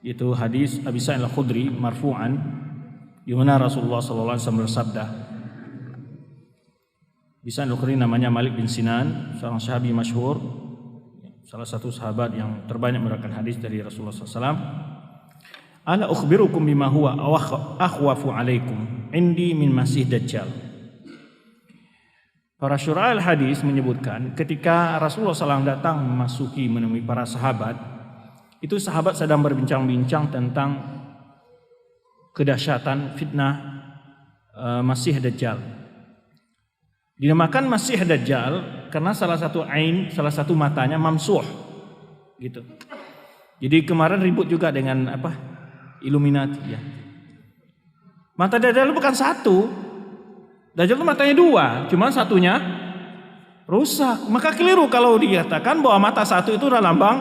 Itu hadis Abi Sa'id Al-Khudri marfu'an, di mana Rasulullah sallallahu alaihi wasallam bersabda. Abi Sa'id Al-Khudri namanya Malik bin Sinan, seorang sahabi masyhur, salah satu sahabat yang terbanyak meriwayatkan hadis dari Rasulullah sallallahu alaihi wasallam. Ala ukhbirukum bima huwa akhwafu alaikum indi min masih dajjal. Para syurah al-hadis menyebutkan ketika Rasulullah SAW datang memasuki menemui para sahabat, itu sahabat sedang berbincang-bincang tentang kedahsyatan fitnah Masih Dajjal. Dinamakan Masih Dajjal karena salah satu salah satu matanya mamsuh, gitu. Jadi kemarin ribut juga dengan Illuminati ya. Mata Dajjal bukan satu. Dajjal itu matanya dua, cuma satunya rusak. Maka keliru kalau dikatakan bahwa mata satu itu adalah lambang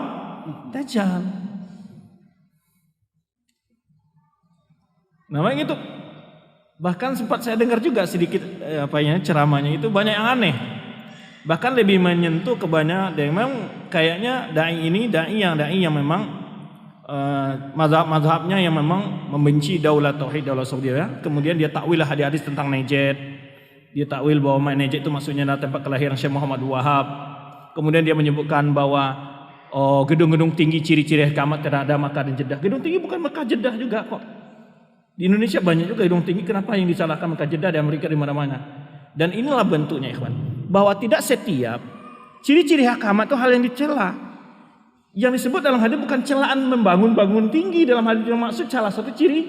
Dajjal. Namanya itu. Bahkan sempat saya dengar juga sedikit ceramahnya itu banyak yang aneh. Bahkan lebih menyentuh ke banyak dan memang kayaknya dai yang memang mazhab-mazhabnya yang memang membenci daulat tauhid, daulat Saudiyah. Kemudian dia takwil hadis-hadis tentang Najd. Dia takwil bahwa Najd itu maksudnya adalah tempat kelahiran Syekh Muhammad Wahab. Kemudian dia menyebutkan bahwa gedung-gedung tinggi ciri-ciri kiamat tidak ada Makkah dan Jeddah. Gedung tinggi bukan Makkah Jeddah juga kok. Di Indonesia banyak juga gedung tinggi, kenapa yang disalahkan Makkah Jeddah, di Amerika di mana-mana. Dan inilah bentuknya ikhwan, bahwa tidak setiap ciri-ciri kiamat itu hal yang dicela. Yang disebut dalam hadis bukan celaan membangun tinggi, dalam hadis yang maksud salah satu ciri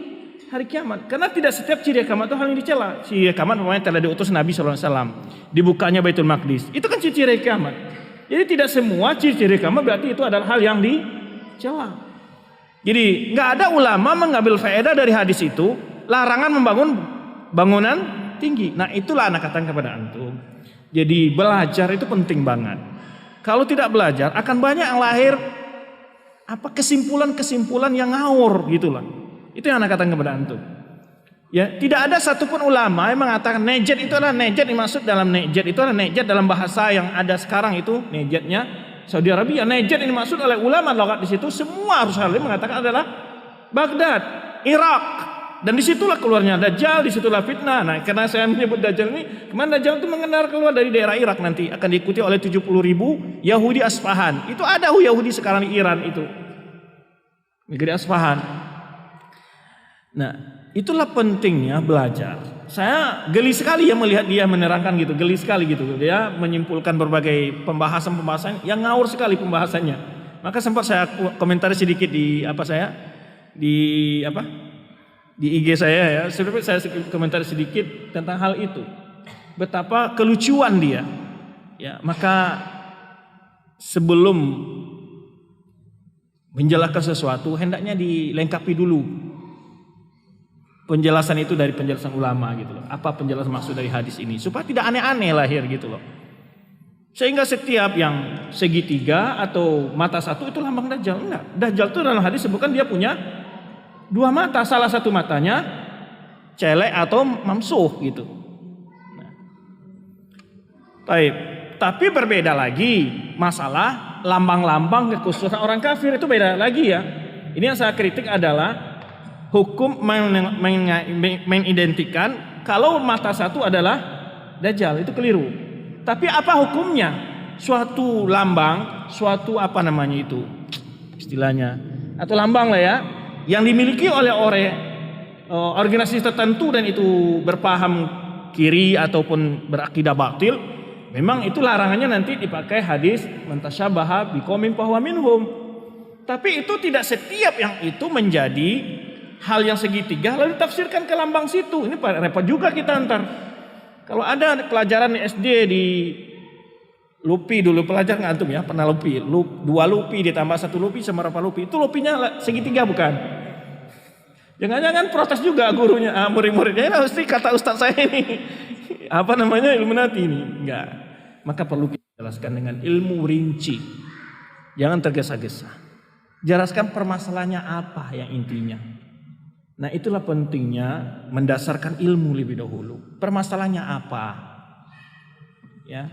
hari kiamat. Karena tidak setiap ciri kiamat itu hal yang dicela. Ciri kiamat namanya telah diutus Nabi SAW, dibukanya Baitul Maqdis. Itu kan ciri kiamat. Jadi tidak semua ciri kiamat berarti itu adalah hal yang dicela. Jadi nggak ada ulama mengambil faedah dari hadis itu larangan membangun bangunan tinggi. Nah itulah anak katakan kepada antum. Jadi belajar itu penting banget. Kalau tidak belajar akan banyak yang lahir kesimpulan-kesimpulan yang ngawur gitulah. Itu yang anak katakan kepada antum. Ya, tidak ada satupun ulama yang mengatakan Najd itu adalah Najd dimaksud dalam Najd itu adalah Najd dalam bahasa yang ada sekarang itu Najdnya Saudi Arabia. Najd ini dimaksud oleh ulama lughat di situ semua harus halim mengatakan adalah Baghdad, Irak. Dan disitulah keluarnya Dajjal, disitulah fitnah. Nah, karena saya menyebut Dajjal ini, kemana Dajjal itu mengendar keluar dari daerah Irak nanti akan diikuti oleh 70.000 Yahudi Asfahan. Itu ada Yahudi sekarang di Iran itu, negeri Asfahan. Nah, itulah pentingnya belajar. Saya geli sekali ya melihat dia menerangkan gitu, geli sekali gitu. Dia menyimpulkan berbagai pembahasan yang ngawur sekali pembahasannya. Maka sempat saya komentari sedikit di di IG saya ya, saya komentar sedikit tentang hal itu. Betapa kelucuan dia. Ya, maka sebelum menjelaskan sesuatu hendaknya dilengkapi dulu penjelasan itu dari penjelasan ulama gitu loh. Apa penjelasan maksud dari hadis ini supaya tidak aneh-aneh lahir gitu loh. Sehingga setiap yang segitiga atau mata satu itu lambang Dajjal. Enggak. Dajjal itu dalam hadis sebutkan dia punya dua mata, salah satu matanya celek atau mamsuh gitu. Nah. Tapi berbeda lagi masalah lambang-lambang kekhususan orang kafir itu beda lagi ya. Ini yang saya kritik adalah hukum mengidentikan kalau mata satu adalah Dajjal itu keliru. Tapi apa hukumnya? Suatu lambang, suatu istilahnya atau lambang lah ya, yang dimiliki oleh organisasi tertentu dan itu berpaham kiri ataupun berakidah batil, memang itu larangannya nanti dipakai hadis man tasyabaha biqaumin fahuwa minhum. Tapi itu tidak setiap yang itu menjadi hal yang segitiga lalu ditafsirkan ke lambang situ. Ini repot juga kita ntar. Kalau ada pelajaran di SD di lupi dulu, pelajar nggak antum ya, pernah lupi, 2 lupi ditambah 1 lupi sama berapa lupi, itu lupinya segitiga bukan? Jangan-jangan protes juga gurunya, murid-muridnya, pasti kata ustaz saya ini Illuminati ini. Enggak. Maka perlu kita jelaskan dengan ilmu rinci. Jangan tergesa-gesa. Jelaskan permasalahannya apa yang intinya. Nah, itulah pentingnya mendasarkan ilmu lebih dahulu. Permasalahannya apa? Ya.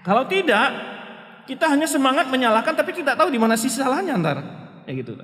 Kalau tidak, kita hanya semangat menyalahkan tapi tidak tahu di mana sisi salahnya ntar. Ya gitu.